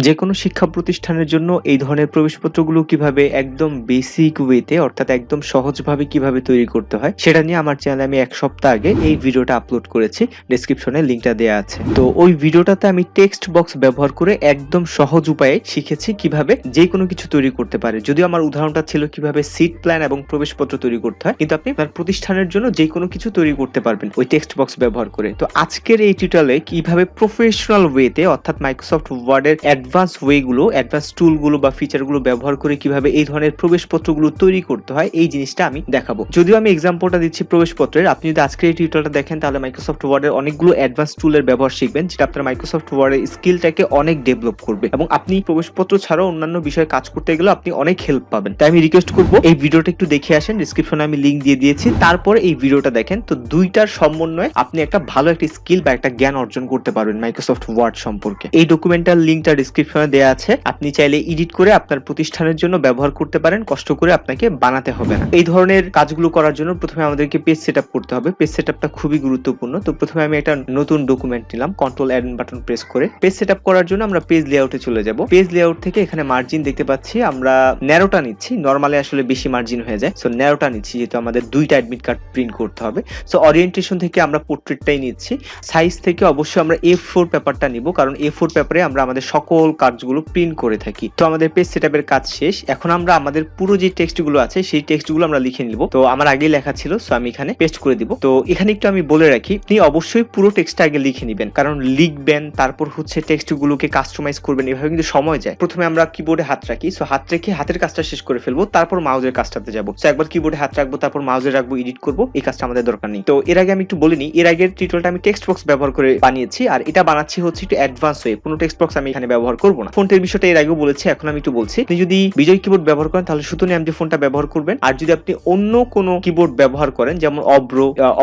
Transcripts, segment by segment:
যে কোনো শিক্ষা প্রতিষ্ঠানের জন্য এই ধরনের প্রবেশপত্রগুলো কিভাবে একদম বেসিক ওয়েতে অর্থাৎ একদম সহজভাবে কিভাবে তৈরি করতে হয় সেটা নিয়ে আমার চ্যানেলে আমি 1 সপ্তাহ আগে এই ভিডিওটা আপলোড করেছি। ডেসক্রিপশনে লিংকটা দেওয়া আছে। তো ওই ভিডিওটাতে আমি টেক্সট বক্স ব্যবহার করে একদম সহজ উপায়ে শিখেছি কিভাবে যে কোনো কিছু তৈরি করতে পারে। যদিও আমার উদাহরণটা ছিল কিভাবে সিট প্ল্যান এবং প্রবেশপত্র তৈরি করতে হয়, কিন্তু আপনি আপনার প্রতিষ্ঠানের জন্য যে কোনো কিছু তৈরি করতে পারবেন ওই টেক্সট বক্স ব্যবহার করে। তো আজকের এই টিউটোরিয়ালে কিভাবে প্রফেশনাল ওয়েতে অর্থাৎ মাইক্রোসফট ওয়ার্ডের অ্যাডভান্স ওয়েগুলো, অ্যাডভান্স টুলগুলো বা ফিচারগুলো ব্যবহার করে কিভাবে এই ধরনের প্রবেশপত্রগুলো তৈরি করতে হয় এই জিনিসটা আমি দেখাবো। যদিও আমি এক্সাম্পলটা দিচ্ছি প্রবেশপত্রের, আপনি যদি আজকের এই টিউটোরিয়ালটা দেখেন তাহলে মাইক্রোসফট ওয়ার্ডের অনেকগুলো অ্যাডভান্স টুলের ব্যবহার শিখবেন, যেটা আপনার মাইক্রোসফট ওয়ার্ডের স্কিলটাকে অনেক ডেভেলপ করবে এবং আপনি প্রবেশপত্র ছাড়াও অন্যান্য বিষয়ে কাজ করতে গেলে আপনি অনেক হেল্প পাবেন। তাই আমি রিকোয়েস্ট করবো এই ভিডিওটা একটু দেখে আসেন, ডেসক্রিপশনে আমি লিংক দিয়ে দিয়েছি, তারপরে এই ভিডিওটা দেখেন। তো দুইটার সমন্বয়ে আপনি একটা ভালো একটা স্কিল বা একটা জ্ঞান অর্জন করতে পারবেন মাইক্রোসফট ওয়ার্ড সম্পর্কে। এই ডকুমেন্টার লিংকটা ডেসক্রিপশনে দেওয়া আছে, আপনি চাইলে এডিট করে আপনার প্রতিষ্ঠানের জন্য ব্যবহার করতে পারেন, কষ্ট করে আপনাকে বানাতে হবে না। এই ধরনের কাজগুলো করার জন্য প্রথমে আমাদেরকে পেজ সেটআপ করতে হবে। পেজ সেটআপটা খুবই গুরুত্বপূর্ণ। তো প্রথমে আমি একটা নতুন ডকুমেন্ট নিলাম, কন্ট্রোল এন্ড বাটন প্রেস করে। পেজ সেটআপ করার জন্য আমরা পেজ লেআউটে চলে যাব। পেজ লেআউট থেকে এখানে মার্জিন দেখতে পাচ্ছি, আমরা ন্যারোটা নিচ্ছি, নরমালি আসলে বেশি মার্জিন হয়ে যায়, সো ন্যারোটা নিচ্ছি যেহেতু আমাদের দুইটা অ্যাডমিট কার্ড প্রিন্ট করতে হবে। সো ওরিয়েন্টেশন থেকে আমরা পোর্ট্রেটটাই নিচ্ছি। সাইজ থেকে অবশ্যই আমরা A4 পেপারটা নিব, কারণ A4 পেপারে আমরা আমাদের সকল কাজগুলো প্রিন্ট করে থাকি। তো আমাদের পেজ সেটআপের কাজ শেষ। এখন আমরা আমাদের পুরো যে টেক্সটগুলো আছে সেই টেক্সটগুলো আমরা লিখে নিব। তো আমার আগেই লেখা ছিল, সো আমি এখানে পেস্ট করে দিব। তো এখানে একটু আমি বলে রাখি, আপনি অবশ্যই পুরো টেক্সটটা আগে লিখে নেবেন, কারণ লিখবেন তারপর হচ্ছে টেক্সটগুলোকে কাস্টমাইজ করবেন, এভাবে কিন্তু সময় যায়। প্রথমে আমরা কিবোর্ডে হাত রাখি, সো হাত রেখে হাতের কাজটা শেষ করে ফেলবো, তারপর মাউসের কাজটাতে যাব। সো একবার কিবোর্ডে হাত রাখবো, তারপর মাউসে রাখবো, এডিট করবো, এই কাজটা আমাদের দরকার নেই। তো এর আগে আমি একটু বলিনি, এর আগের টিউটোরিয়ালটা আমি টেক্সট বক্স ব্যবহার করে বানিয়েছি, আর এটা বানাচ্ছি হচ্ছে একটু অ্যাডভান্স হয়ে। কোনো টেক্সট বক্স আমি এখানে ব্যবহার করব না। ফন্টের বিষয়টা এর আগেও বলেছি, এখন আমি একটু বলছি। আপনি যদি বিজয় কিবোর্ড ব্যবহার করেন তাহলে শুধু নাম দিয়ে ফোনটা ব্যবহার করবেন, আর যদি আপনি অন্য কোনো কিবোর্ড ব্যবহার করেন, যেমন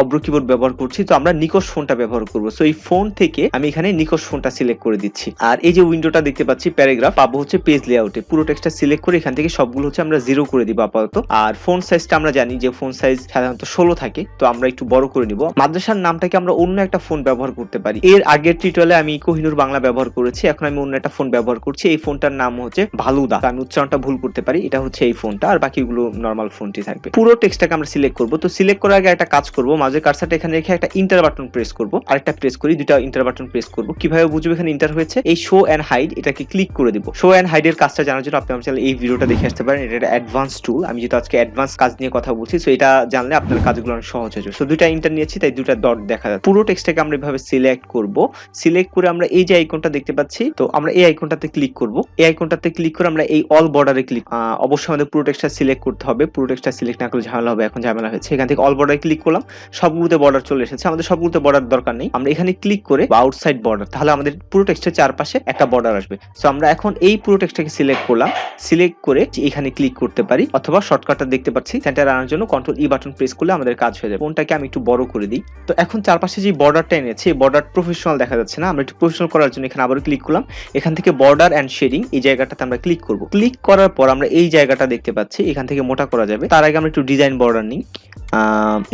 অব্র কিবোর্ড ব্যবহার করছি, তো আমরা নিকশ ফোনটা ব্যবহার করব। সো এই ফোন থেকে আমি এখানে নিকশ ফোনটা সিলেক্ট করে দিচ্ছি। আর এই যে উইন্ডোটা দেখতে পাচ্ছি প্যারাগ্রাফ, পাবো হচ্ছে পেজ লেআউটে। পুরো টেক্সটটা সিলেক্ট করে এখান থেকে সবগুলো হচ্ছে আমরা 0 করে দিব আপাতত। আর ফোন সাইজটা আমরা জানি যে ফোন সাইজ সাধারণত 16 থাকে, তো আমরা একটু বড় করে নিব। মাদ্রাসার নামটাকে আমরা অন্য একটা ফোন ব্যবহার করতে পারি। এর আগের টিউটোরিয়ালে আমি কোহিনুর বাংলা ব্যবহার করেছি, এখন আমি অন্য একটা ফোন ব্যবহার করছি। এই ফোনটার নাম হচ্ছে ভালুদা, আমি উচ্চারণটা ভুল করতে পারি, এটা হচ্ছে এই ফোনটা, আর বাকিগুলো নরমাল ফোনটি থাকবে। পুরো টেক্সটটাকে আমরা সিলেক্ট করব। তো সিলেক্ট করার আগে একটা কাজ করব, মাঝে কার্সারটা এখানে রেখে একটা ইন্টার বাটন প্রেস করব, আরেকটা প্রেস করি, দুটো ইন্টার বাটন প্রেস করব। কিভাবে বুঝবো এখানে ইন্টার হয়েছে? এই শো এন্ড হাইড এটাকে ক্লিক করে দিব। শো এন্ড হাইড এর কাজটা জানার জন্য আপনি আমার চ্যানেলে এই ভিডিওটা দেখে আসতে পারেন। এটা একটা অ্যাডভান্স টুল, আমি যেহেতু আজকে অ্যাডভান্স কাজ নিয়ে কথা বলছি, সো এটা জানলে আপনার কাজগুলো অনেক সহজ হয়ে যাবে। সো দুটো ইন্টার নিয়েছি, তাই দুটো ডট দেখা যাচ্ছে। পুরো টেক্সটটাকে আমরা এভাবে সিলেক্ট করব। সিলেক্ট করে আমরা এই যে আইকনটা দেখতে পাচ্ছি, তো আমরা এই আইকনটাতে ক্লিক করব। এই আইকনটাতে ক্লিক করে আমরা এই অল বর্ডারে ক্লিক, অবশ্যই আমাদের পুরো টেক্সটটা সিলেক্ট করতে হবে। পুরো টেক্সটটা সিলেক্ট না করলে ঝামেলা হবে, এখন ঝামেলা হয়েছে। এখান থেকে অল বর্ডারে ক্লিক করলাম, সবগুলোতে বর্ডার চলে এসেছে। আমাদের সবগুলোতে বর্ডার দরকার নেই, আমরা এখানে ক্লিক করে আউটসাইড বর্ডার, তাহলে আমাদের পুরো টেক্সটের চারপাশে একটা বর্ডার আসবে। সো আমরা এখন এই পুরো টেক্সটটাকে সিলেক্ট করলাম, সিলেক্ট করে এখানে ক্লিক করতে পারি, অথবা শর্টকাটটা দেখতে পাচ্ছি সেন্টার আনার জন্য কন্ট্রোল ই বাটন প্রেস করলে আমাদের কাজ হয়ে যাবে। ফোনটাকে আমি একটু বড় করে দিই। তো এখন চারপাশে যে বর্ডারটা এনেছি, এই বর্ডার প্রফেশনাল দেখা যাচ্ছে না, আমরা একটু প্রফেশনাল করার জন্য এখানে আবারও ক্লিক করলাম। এখান থেকে বর্ডার এন্ড শেডিং এই জায়গাটাতে আমরা ক্লিক করব। ক্লিক করার পর আমরা এই জায়গাটা দেখতে পাচ্ছি, এখান থেকে মোটা করা যাবে। তার আগে আমরা একটু ডিজাইন বর্ডার নিই,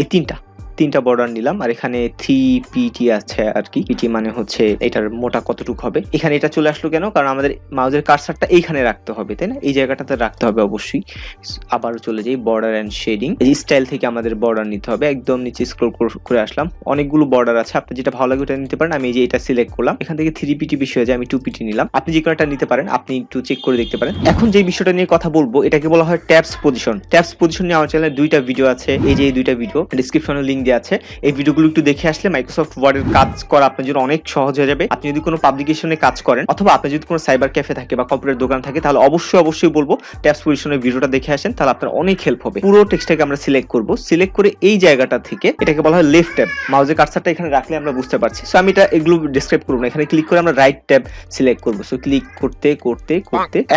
এই তিনটা বর্ডার নিলাম, আর এখানে 3pt আছে আর কি। পিটি মানে হচ্ছে এটার মোটা কতটুকু হবে। এখানে এটা চলে আসলো কেন? কারণ আমাদের মাউসের কার্সারটা এইখানে রাখতে হবে, তাই না? এই জায়গাটাতে রাখতে হবে অবশ্যই। আবার চলে যাই বর্ডার এন্ড শেডিং, এই স্টাইল থেকে আমাদের বর্ডার নিতে হবে। একদম নিচে স্ক্রল করে আসলাম, অনেকগুলো বর্ডার আছে, আপনি যেটা ভালো লাগে ওটা নিতে পারেন। আমি এই যে এটা সিলেক্ট করলাম, এখান থেকে 3pt বেশি হয়ে যায়, আমি 2pt নিলাম। আপনি যে কোনো একটা নিতে পারেন, আপনি একটু চেক করে দেখতে পারেন। এখন যে বিষয়টা নিয়ে কথা বলবো এটাকে বলা হয় ট্যাবস পজিশন। ট্যাবস পজিশন নিয়ে আমার চ্যানেলে দুইটা ভিডিও আছে, এই যে এই দুইটা ভিডিও ডেসক্রিপশনে লিংক দেওয়া আছে। এই ভিডিওগুলো একটু দেখে আসলে মাইক্রোসফট ওয়ার্ডের কাজ করা আপনার জন্য অনেক সহজ হয়ে যাবে। আপনি যদি কোনো পাবলিকেশনে কাজ করেন, অথবা আপনার যদি কোনো সাইবার ক্যাফে থাকে বা কম্পিউটার দোকান থাকে, তাহলে অবশ্যই বলবো ট্যাবস পজিশনের ভিডিওটা দেখে আসেন, তাহলে আপনার অনেক হেল্প হবে। পুরো টেক্সটটাকে আমরা সিলেক্ট করব। সিলেক্ট করে এই জায়গাটা থেকে এটাকে বলা হয় লেফট ট্যাব। মাউসের কার্সারটা এখানে রাখলে আমরা বুঝতে পারছি। সো আমি এটা এগুলো ডেসক্রাইব করব না, এখানে ক্লিক করে আমরা রাইট ট্যাব সিলেক্ট করব। সো ক্লিক করতে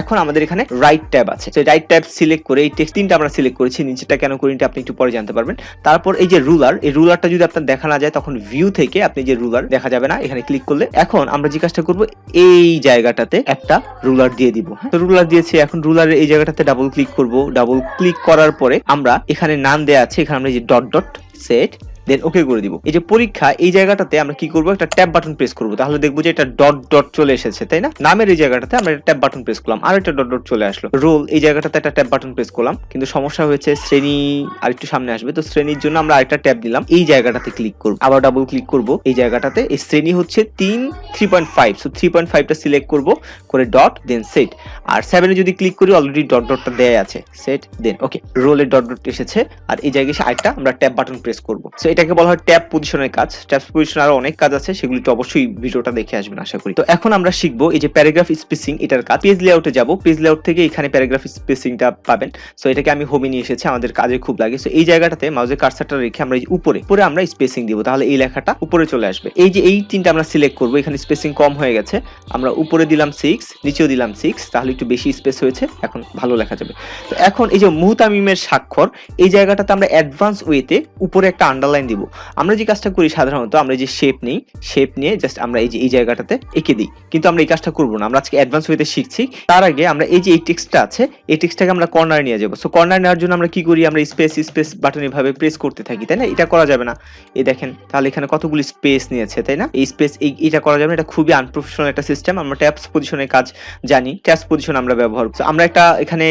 এখন আমাদের এখানে রাইট ট্যাব আছে। সো রাইট ট্যাব সিলেক্ট করে এই টেক্সট তিনটা আমরা সিলেক্ট করেছি, নিচেটা কেন করিনি আপনি একটু পরে জানতে পারবেন। তারপর এই যে রুলার, এই রুলারটা যদি আপনার দেখা না যায় তখন ভিউ থেকে আপনি যে রুলার দেখা যাবে না, এখানে ক্লিক করলে এখন আমরা যে কাজটা করব এই জায়গাটাতে একটা রুলার দিয়ে দিব। তো রুলার দিয়েছি, এখন রুলারের এই জায়গাটাতে ডাবল ক্লিক করব। ডাবল ক্লিক করার পরে আমরা এখানে নাম দেয়া আছে, এখানে আমরা যে ডট সেট দেন ওকে করে দিব। এই যে পরীক্ষা এই জায়গাটাতে আমরা কি করব, একটা ট্যাব বাটন প্রেস করব, তাহলে দেখবো যে এটা ডট ডট চলে এসেছে, তাই না? নামের এই জায়গাটাতে আমরা ট্যাব বাটন প্রেস করলাম, আর একটা ডট ডট চলে আসলো। রোল এই জায়গাটাতে একটা ট্যাব বাটন প্রেস করলাম, কিন্তু সমস্যা হয়েছে শ্রেণী আরেকটু সামনে আসবে, তো শ্রেণীর জন্য আমরা আরেকটা ট্যাব দিলাম, এই জায়গাটাতে ক্লিক করব, আবার ডাবল ক্লিক করব এই জায়গাটাতে। এই শ্রেণী হচ্ছে 3.5, সো 3.5টা সিলেক্ট করব করে ডট দেন সেট। আর 7 এ যদি ক্লিক করি অলরেডি ডট ডটটা দেয়া আছে, সেট দেন ওকে। রোলের ডট ডট এসেছে, আর এই জায়গায় এসে আরেকটা আমরা ট্যাব বাটন প্রেস করব। সো এটাকে বলা হয় ট্যাব পজিশনের কাজ। ট্যাব পজিশন আরো অনেক কাজ আছে, সেগুলি তো অবশ্যই ভিডিওটা দেখে আসবেন আশা করি। তো এখন আমরা শিখবো এই যে প্যারাগ্রাফ স্পেসিং, এটার কাজ। পেজ লেআউটে যাব, পেজ লেআউট থেকে এখানে প্যারাগ্রাফ স্পেসিংটা পাবেন। সো এটাকে আমি হোমে নিয়ে এসেছি, আমাদের কাজে খুব লাগে। সো এই জায়গাটাতে মাউসের কার্সারটা রেখে আমরা এই উপরে আমরা স্পেসিং দিব, তাহলে এই লেখাটা উপরে চলে আসবে। এই যে এই তিনটা আমরা সিলেক্ট করব, এখানে স্পেসিং কম হয়ে গেছে, আমরা উপরে দিলাম 6, নিচেও দিলাম 6, তাহলে একটু বেশি স্পেস হয়েছে, এখন ভালো লেখা যাবে। তো এখন এই যে মুহতামিমের স্বাক্ষর, এই জায়গাটাতে আমরা অ্যাডভান্স ওয়েতে উপরে একটা আন্ডারলাইন দিব। আমরা যে কাজটা করি সাধারণত, আমরা যে শেপ নেই, শেপ নিয়ে জাস্ট আমরা এই যে এই জায়গাটাতে এঁকে দিই, কিন্তু আমরা এই কাজটা করব না, আমরা আজকে অ্যাডভান্স ওয়েতে শিখছি। তার আগে আমরা এই যে এই টেক্সটটা আছে, এই টেক্সটটাকে আমরা কর্নারে নিয়ে যাব। সো কর্নারে নেওয়ার জন্য আমরা কি করি, আমরা স্পেস বাটন এভাবে প্রেস করতে থাকি, তাই না? এটা করা যাবে না, এই দেখেন তাহলে এখানে কতগুলো স্পেস নিয়েছে, তাই না? এই স্পেস এটা করা যাবে না, এটা খুবই আনপ্রফেশনাল একটা সিস্টেম। আমরা ট্যাবস পজিশনের কাজ জানি, ট্যাবস পজিশন আমরা ব্যবহার করি। আমরা একটা এখানে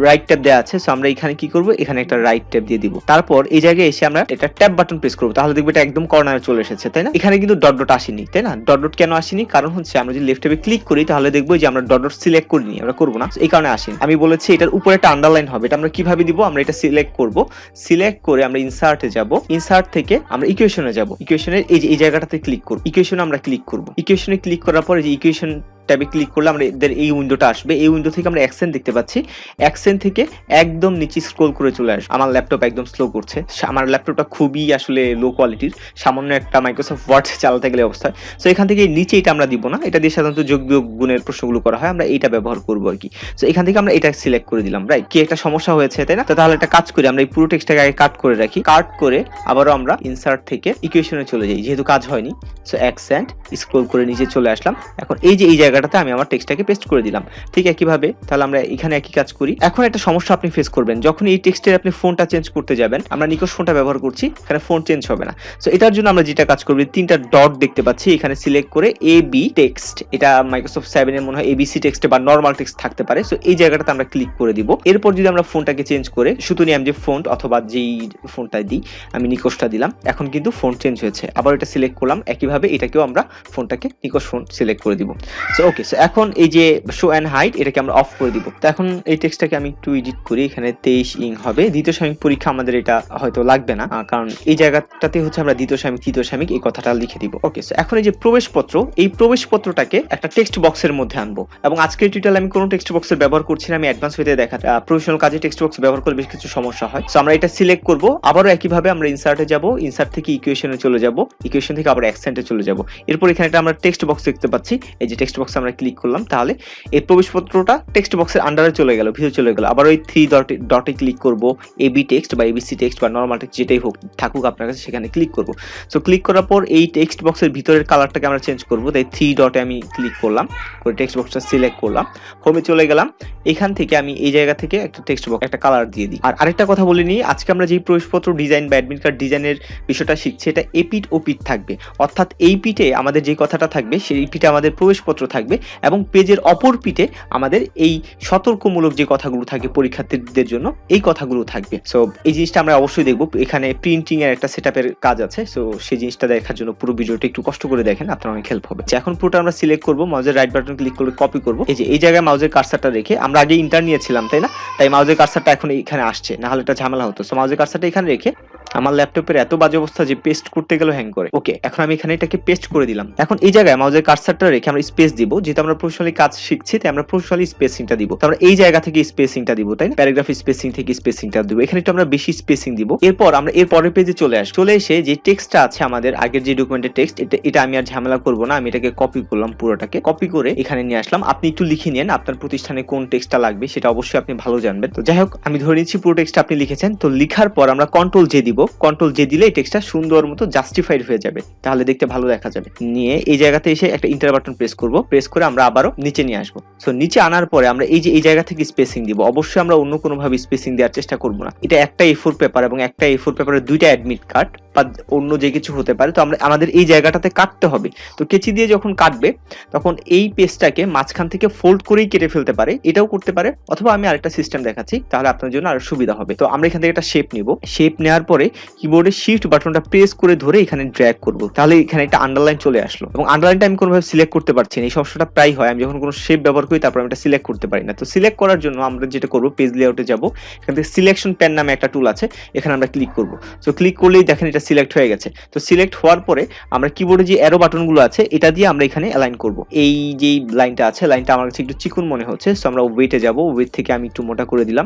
রাইট ট্যাব দেওয়া আছে, সো আমরা এখানে কি করব, এখানে একটা রাইট ট্যাব দিয়ে দিব। তারপর এই জায়গায় এসে আমরা এটা ট্যাব বাটন প্রেস করব, তাহলে দেখবে এটা একদম কর্নারে চলে এসেছে, তাই না? এখানে কিন্তু ডট ডট আসেনি, তাই না? ডট ডট কেন আসেনি? কারণ হচ্ছে আমরা যদি লেফট ট্যাবে ক্লিক করি তাহলে দেখবো যে আমরা ডট ডট সিলেক্ট করিনি, আমরা করব না, এই কারণে আসেনি। আমি বলেছি এটার উপরে একটা আন্ডারলাইন হবে, এটা আমরা কিভাবে দিব, আমরা এটা সিলেক্ট করব, সিলেক্ট করে আমরা ইনসার্টে যাব, ইনসার্ট থেকে আমরা ইকুয়েশনে যাব, ইকুয়েশনের এই জায়গাটাতে ক্লিক করব, ইকুয়েশনে আমরা ক্লিক করব। ইকুয়েশনে ক্লিক করার পর এই যে ইকুয়েশন ট্যাবে ক্লিক করলে আমাদের এই উইন্ডোটা আসবে। এই উইন্ডো থেকে আমরা অ্যাকসেন্ট দেখতে পাচ্ছি, অ্যাকসেন্ট থেকে একদম নিচে স্ক্রল করে চলে আসবে। আমার ল্যাপটপ একদম স্লো করছে, আমার ল্যাপটপটা খুবই আসলে লো কোয়ালিটির, সামান্য একটা মাইক্রোসফট ওয়ার্ড চালাতে গেলে অবস্থায়। সো এখান থেকে নিচে এটা আমরা দিব না, এটা দিয়ে সাধারণত যোগ বিয়োগ গুণের প্রশ্নগুলো করা হয়, আমরা এইটা ব্যবহার করবো আর কি। সো এখান থেকে আমরা এটা সিলেক্ট করে দিলাম, রাইট? কি একটা সমস্যা হয়েছে, তাই না? তো তাহলে একটা কাজ করি, আমরা এই পুরো টেক্সটটাকে আগে কাট করে রাখি, কাট করে আবারও আমরা ইনসার্ট থেকে ইকুয়েশনে চলে যাই, যেহেতু কাজ হয়নি। সো অ্যাকসেন্ট স্ক্রল করে নিচে চলে আসলাম। এখন এই যে এই জায়গাটাতে আমি আমার টেক্সটটাকে পেস্ট করে দিলাম, ঠিক একইভাবে। তাহলে আমরা এখানে একই কাজ করি। এখন একটা সমস্যা আপনি ফেস করবেন, যখন এই টেক্সটের আপনি ফন্টটা চেঞ্জ করতে যাবেন, আমরা নিকোস ফন্টটা ব্যবহার করছি, এখানে ফন্ট চেঞ্জ হবে না। সো এটার জন্য আমরা যেটা কাজ করব, তিনটা ডট দেখতে পাচ্ছি, এখানে সিলেক্ট করে এবি টেক্সট, এটা মাইক্রোসফট 7 এর মনে হয় এবিসি টেক্সট বা নরমাল টেক্সট থাকতে পারে। সো এই জায়গাটাতে আমরা ক্লিক করে দিব। এরপর যদি আমরা ফন্টটাকে চেঞ্জ করে সুতুনি এমজি ফন্ট অথবা যেই ফন্টটা দিই, আমি নিকোসটা দিলাম, এখন কিন্তু ফন্ট চেঞ্জ হয়েছে। আবার এটা সিলেক্ট করলাম, একইভাবে এটাকেও আমরা ফন্টটাকে নিকোস ফন্ট সিলেক্ট করে দিব। সো ওকে, সো এখন এই যে শো এন্ড হাইড, এটাকে আমরা অফ করে দিব। তো এখন এই টেক্সটটাকে আমি একটু এডিট করি, এখানে 23 ইং হবে। দ্বিতীয় সাময়িক পরীক্ষা আমাদের এটা হয়তো লাগবে না, কারণ এই জায়গাটাতে হচ্ছে আমরা দ্বিতীয় সাময়িক তৃতীয় সাময়িক এই কথাটা লিখে দিব। ওকে, সো এখন এই যে প্রবেশপত্র, এই প্রবেশপত্রটাকে একটা টেক্সট বক্সের মধ্যে আনবো, এবং আজকের টিউটোরিয়ালে আমি কোনো টেক্সট বক্সের ব্যবহার করছি না, আমি অ্যাডভান্স হইতে দেখা প্রফেশনাল কাজে টেক্সট বক্স ব্যবহার করলে বেশ কিছু সমস্যা হয়। সো আমরা এটা সিলেক্ট করব, আবারও একইভাবে আমরা ইনসার্টে যাব, ইনসার্ট থেকে ইকুয়েশনে চলে যাব, ইকুয়েশন থেকে আবার অ্যাকসেন্টে চলে যাব। এরপর এখানে একটা আমরা টেক্সট বক্স দেখতে পাচ্ছি, এই যে টেক্সট বক্সে আমরা ক্লিক করলাম, তাহলে এই প্রবেশপত্রটা টেক্সট বক্সের আন্ডারে চলে গেল, ভিতরে চলে গেল। আবার ওই 3 ডটে ক্লিক করব, এবি টেক্সট বা এবিসি টেক্সট বা নরমাল টেক্সট যেটাই হোক থাকুক আপনার কাছে, সেখানে ক্লিক করব। সো ক্লিক করার পর এই টেক্সট বক্সের ভিতরের কালারটাকে আমরা চেঞ্জ করব, তাই 3 ডটে আমি ক্লিক করলাম, করে টেক্সট বক্সটা সিলেক্ট করলাম, হোমে চলে গেলাম। এখান থেকে আমি এই জায়গা থেকে একটা টেক্সট বক্স একটা কালার দিয়ে দিই। আর আরেকটা কথা বলে নিই, আজকে আমরা যেই প্রবেশপত্র ডিজাইন বা অ্যাডমিট কার্ড ডিজাইনের বিষয়টা শিখছি, এটা এপিট ওপিট থাকবে, অর্থাৎ এই পিঠে আমাদের যে কথাটা থাকবে সেই পিঠে আমাদের প্রবেশপত্র থাকবে, এবং পেজের অপর পিঠে আমাদের এই সতর্কমূলক যে কথাগুলো থাকে পরীক্ষার্থীদের জন্য, এই কথাগুলো থাকবে। সো এই জিনিসটা আমরা অবশ্যই দেখব। এখানে প্রিন্টিং এর একটা সেটআপের কাজ আছে, সো সেই জিনিসটা দেখার জন্য পুরো ভিডিওটা একটু কষ্ট করে দেখেন, আপনার অনেক হেল্প হবে। এখন পুরোটা আমরা সিলেক্ট করব, মাউসের রাইট বাটন ক্লিক করে কপি করব। এই যে এই জায়গায় মাউসের কার্সারটা রেখে, আমরা আগে ইন্টার নিয়েছিলাম তাই না, তাই মাউসের কার্সারটা এখন এখানে আসছে, না হলে এটা ঝামেলা হতো। সো মাউসের কার্সারটা এখানে রেখে, আমার ল্যাপটপের এত বাজে অবস্থা যে পেস্ট করতে গেলেও হ্যাং করে। ওকে, এখন আমি এখানে এটাকে পেস্ট করে দিলাম। এখন এই জায়গায় মাউসের কার্সারটা রেখে আমরা স্পেস দিব, যেহেতু আমরা প্রফেশনালি কাজ শিখছি তাই আমরা প্রফেশনালি স্পেসিংটা দিব। তো আমরা এই জায়গা থেকে স্পেসিংটা দিব, তাই না? প্যারাগ্রাফ স্পেসিং থেকে স্পেসিংটা দিব, এখানে একটু আমরা বেশি স্পেসিং দিব। এরপর আমরা এর পরের পেজে চলে এসে যে টেক্সটটা আছে আমাদের আগের যে ডকুমেন্টের টেক্সট, এটা আমি আর ঝামেলা করব না, আমি এটাকে কপি করলাম, পুরোটাকে কপি করে এখানে নিয়ে আসলাম। আপনি একটু লিখে নেন আপনার প্রতিষ্ঠানে কোন টেক্সটটা লাগবে, সেটা অবশ্যই আপনি ভালো জানবেন। তো যাই হোক, আমি ধরে নিচ্ছি পুরো টেক্সটটা আপনি লিখেছেন। তো লেখার পর আমরা কন্ট্রোল জে দিব, কন্ট্রোল জে দিলে এই টেক্সটটা সুন্দর মতো জাস্টিফাইড হয়ে যাবে, তাহলে দেখতে ভালো দেখা যাবে। নিয়ে এই জায়গাতে এসে একটা ইন্টার বাটন প্রেস করব, প্রেস প্রেস করে আমরা আবারও নিচে নিয়ে আসবো। সো নিচে আনার পরে আমরা এই যে এই জায়গা থেকে স্পেসিং দিব। অবশ্যই আমরা অন্য কোনো ভাবে স্পেসিং দেওয়ার চেষ্টা করব না। এটা একটা A4 পেপার এবং একটা A4 পেপারের দুইটা অ্যাডমিট কার্ড বা অন্য যে কিছু হতে পারে। তো আমাদের এই জায়গাটাতে কাটতে হবে। তো কেচি দিয়ে যখন কাটবে তখন এই পেজটাকে মাঝখান থেকে ফোল্ড করেই কেটে ফেলতে পারে, এটাও করতে পারে, অথবা আমি আরেকটা সিস্টেম দেখাচ্ছি তাহলে আপনার জন্য আরো সুবিধা হবে। তো আমরা এখান থেকে একটা শেপ নিব। শেপ নেওয়ার পরে কিবোর্ডে শিফট বাটনটা প্রেস করে ধরে এখানে ড্র্যাগ করব। তাহলে এখানে একটা আন্ডারলাইন চলে আসলো এবং আন্ডারলাইনটা আমি কোনোভাবে সিলেক্ট করতে পারছি না। এই সমস্যাটা প্রায় হয়, আমি যখন কোনো শেপ ব্যবহার করি তারপর আমি এটা সিলেক্ট করতে পারি না। তো সিলেক্ট করার জন্য আমরা যেটা করব, পেজ লেআউটে যাব, এখান থেকে সিলেকশন প্যান নামে একটা টুল আছে, এখানে আমরা ক্লিক করব। সো ক্লিক করলেই দেখেন এটা সিলেক্ট হয়ে গেছে। তো সিলেক্ট হওয়ার পরে আমরা কিবোর্ডে যে অ্যারো বাটনগুলো আছে এটা দিয়ে আমরা এখানে অ্যালাইন করব। এই যে লাইনটা আছে, লাইনটা আমার কাছে একটু চিকন মনে হচ্ছে, সো আমরা ওয়েটে যাব, ওয়েট থেকে আমি একটু মোটা করে দিলাম।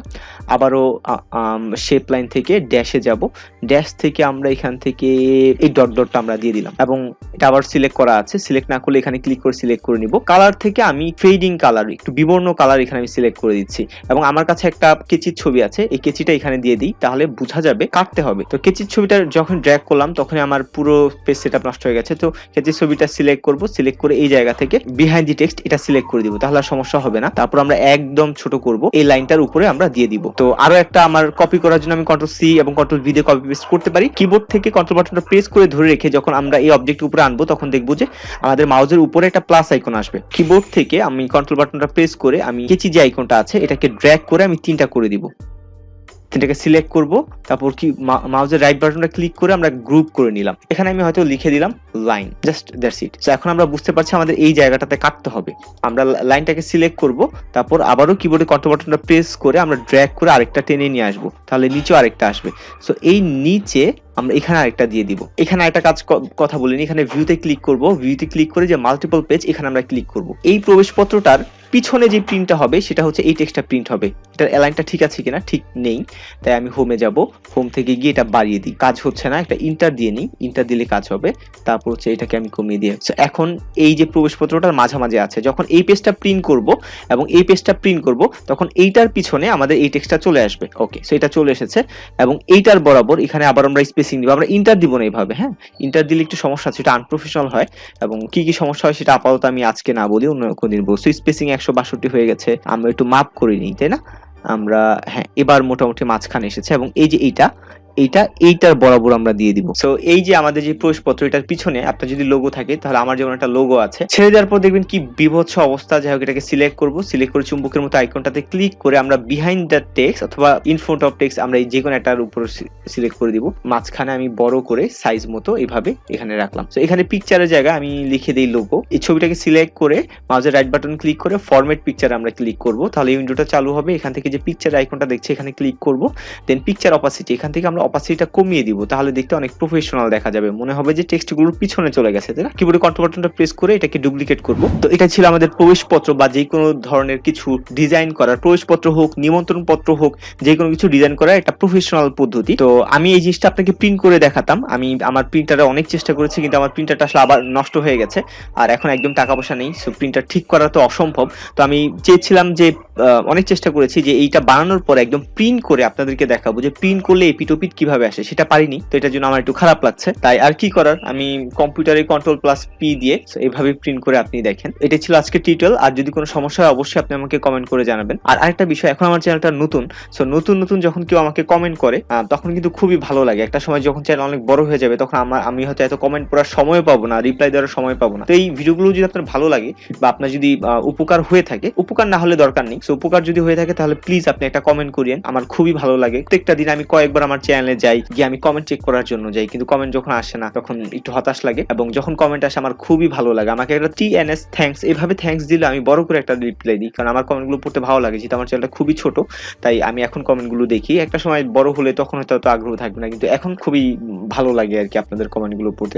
আবারও শেপ লাইন থেকে ড্যাশে যাব, ড্যাশ থেকে আমরা এখান থেকে এই ডট ডটটা আমরা দিয়ে দিলাম এবং এটা আবার সিলেক্ট করা আছে। সিলেক্ট না করলে এখানে ক্লিক করে সিলেক্ট করে নিব। কালার থেকে আমি ফেডিং কালার, একটু বিবর্ণ কালার এখানে আমি সিলেক্ট করে দিচ্ছি এবং আমার কাছে একটা কেচির ছবি আছে, এই কেচিটা এখানে দিয়ে দিই, তাহলে বোঝা যাবে কাটতে হবে। তো কেচির ছবিটা যখন ড্র্যাগ করলাম তখন আমার পুরো পেজ সেটআপ নষ্ট হয়ে গেছে। তো কেচির ছবিটা সিলেক্ট করব, সিলেক্ট করে এই জায়গা থেকে বিহাইন্ড দি টেক্সট এটা সিলেক্ট করে দিব, তাহলে আর সমস্যা হবে না। তারপর আমরা একদম ছোট করব, এই লাইনটার উপরে আমরা দিয়ে দিব। তো আরো একটা আমার কপি করার জন্য আমি কন্ট্রোল সি এবং কন্ট্রোল ভি দিয়ে কপি পেস্ট করতে পারি। কিবোর্ড থেকে কন্ট্রোল বাটনটা প্রেস করে ধরে রেখে যখন আমরা এই অবজেক্টের উপরে আনবো তখন দেখবো যে আমাদের মাউসের উপরে একটা প্লাস আইকন আসবে। কিবোর্ড থেকে আমি কন্ট্রোল বাটনটা প্রেস করে আমি কেচি যে আইকনটা আছে এটাকে ড্র্যাগ করে আমি 3টা করে দিব। এটাকে সিলেক্ট করব, তারপর কি মাউসের রাইট বাটনটা ক্লিক করে আমরা গ্রুপ করে নিলাম। এখানে আমি হয়তো লিখে দিলাম line, just that's it. So এখন আমরা বুঝতে পারছি আমাদের এই জায়গাটাতে কাটতে হবে। আমরা লাইনটাকে সিলেক্ট করব, তারপর আবারও কিবোর্ডে কন্ট্রোল বাটনটা প্রেস করে আমরা ড্র্যাগ করে আরেকটা টেনে নিয়ে আসবো, তাহলে নিচেও আরেকটা আসবে। সো এই নিচে আমরা এখানে আরেকটা দিয়ে দিব। এখানে আরেকটা কথা বলিনি, এখানে ভিউতে ক্লিক করব, ভিউতে ক্লিক করে যে মাল্টিপল পেজ এখানে আমরা ক্লিক করব। এই প্রবেশপত্রটার পিছনে যে প্রিন্টটা হবে সেটা হচ্ছে এই টেক্সটটা প্রিন্ট হবে। এটার অ্যালাইনটা ঠিক আছে কিনা, ঠিক নেই, তাই আমি হোমে যাব, হোম থেকে গিয়ে এটা বাড়িয়ে দিই। কাজ হচ্ছে না, একটা ইন্টার দিয়ে নিই, ইন্টার দিলে কাজ হবে। তারপর হচ্ছে এটাকে আমি কমিয়ে দিয়ে, এখন এই যে প্রবেশপত্রটার মাঝামাঝি আছে, যখন এই পেজটা প্রিন্ট করব এবং এই পেজটা প্রিন্ট করব তখন এইটার পিছনে আমাদের এই টেক্সটটা চলে আসবে। ওকে, সো এটা চলে এসেছে এবং এইটার বরাবর এখানে আবার আমরা স্পেসিং দিব। আমরা ইন্টার দিব না এইভাবে, হ্যাঁ, ইন্টার দিলে একটু সমস্যা আছে, এটা আনপ্রফেশনাল হয় এবং কি কি সমস্যা হয় সেটা আপাতত আমি আজকে না বলি, অন্য কোনদিন বলবো। সো স্পেসিং 162 হয়ে গেছে, আমরা একটু মাপ করে নিই, তাই না? আমরা হ্যাঁ এবার মোটামুটি মাঝখানে এসেছে এবং এই যে এইটার বরাবর আমরা দিয়ে দিব। সো এই যে আমাদের যে প্রবেশপত্র এটার পিছনে আপনার যদি লোগো থাকে, তাহলে আমার যেমন একটা লোগো আছে, ছেড়ে দেওয়ার পর দেখবেন কি বিভৎস অবস্থা। যাই হোক, এটাকে সিলেক্ট করব, সিলেক্ট করে চুম্বকের মতো আইকনটাতে ক্লিক করে আমরা বিহাইন্ড দ্য টেক্সট অথবা ইন ফ্রন্ট অফ টেক্সট আমরা এই যে কোনো একটার উপর সিলেক্ট করে দিব। মাঝখানে আমি বড় করে সাইজ মতো এইভাবে এখানে রাখলাম। সো এখানে পিকচারের জায়গায় আমি লিখে দেই লোগো। এই ছবিটাকে সিলেক্ট করে মাউসের রাইট বাটন ক্লিক করে ফরম্যাট পিকচার আমরা ক্লিক করব, তাহলে এই উইন্ডোটা চালু হবে। এখান থেকে যে পিকচার আইকনটা দেখছে এখানে ক্লিক করব, দেন পিকচার অপাসিটি, এখান থেকে আমরা অপাসিটিটা কমিয়ে দিব, তাহলে দেখতে অনেক প্রফেশনাল দেখা যাবে, মনে হবে যে টেক্সটগুলোর পিছনে চলে গেছে, তাই না? কিবোর্ডে কন্ট্রোল বাটনটা প্রেস করে এটাকে ডুপ্লিকেট করব। তো এটা ছিল আমাদের প্রবেশপত্র বা যে কোনো ধরনের কিছু ডিজাইন করার, প্রবেশপত্র হোক, নিমন্ত্রণ পত্র হোক, যে কোনো কিছু ডিজাইন করার একটা প্রফেশনাল পদ্ধতি। তো আমি এই জিনিসটা আপনাকে প্রিন্ট করে দেখাতাম, আমি আমার প্রিন্টারে অনেক চেষ্টা করেছি কিন্তু আমার প্রিন্টারটা আসলে আবার নষ্ট হয়ে গেছে আর এখন একদম টাকা পয়সা নেই, সো প্রিন্টার ঠিক করা তো অসম্ভব। তো আমি চেয়েছিলাম যে অনেক চেষ্টা করেছি যে এইটা বানানোর পরে একদম প্রিন্ট করে আপনাদেরকে দেখাবো যে প্রিন্ট করলে এপিটোপিট কিভাবে আসে, সেটা পারিনি। তো এটার জন্য আমার একটু খারাপ লাগছে, তাই আর কি করার, আমি কম্পিউটারে কন্ট্রোল+P দিয়ে এইভাবে প্রিন্ট করে আপনি দেখেন। এটা ছিল আজকে টিউটোরিয়াল। আর যদি কোনো সমস্যা হয় অবশ্যই আপনি আমাকে কমেন্ট করে জানাবেন। আর আরেকটা বিষয়, এখন আমার চ্যানেলটা নতুন, সো নতুন যখন কেউ আমাকে কমেন্ট করে তখন কিন্তু খুবই ভালো লাগে। একটা সময় যখন চ্যানেল অনেক বড় হয়ে যাবে তখন আমি হয়তো এত কমেন্ট পড়ার সময় পাবো না, রিপ্লাই দেওয়ার সময় পাবো না। তো এই ভিডিওগুলো যদি আপনার ভালো লাগে বা আপনার যদি উপকার হয়ে থাকে, উপকার না হলে দরকার নেই, সো উপকার যদি হয়ে থাকে তাহলে প্লিজ আপনি একটা কমেন্ট করিয়েন, আমার খুবই ভালো লাগে। প্রত্যেকটা দিন আমি কয়েকবার আমার চ্যানেলে যাই, গিয়ে আমি কমেন্ট চেক করার জন্য যাই, কিন্তু কমেন্ট যখন আসে না তখন একটু হতাশ লাগে এবং যখন কমেন্ট আসে আমার খুবই ভালো লাগে। আমাকে একটা TNS থ্যাঙ্কস এইভাবে থ্যাঙ্কস দিলে আমি বড় করে একটা রিপ্লাই দিই, কারণ আমার কমেন্টগুলো পড়তে ভালো লাগে, যেহেতু আমার চ্যানেলটা খুবই ছোট তাই আমি এখন কমেন্টগুলো দেখি। একটা সময় বড় হলে তখন হয়তো আগ্রহ থাকবে না, কিন্তু এখন খুবই ভালো লাগে আর কি আপনাদের কমেন্টগুলো পড়তে।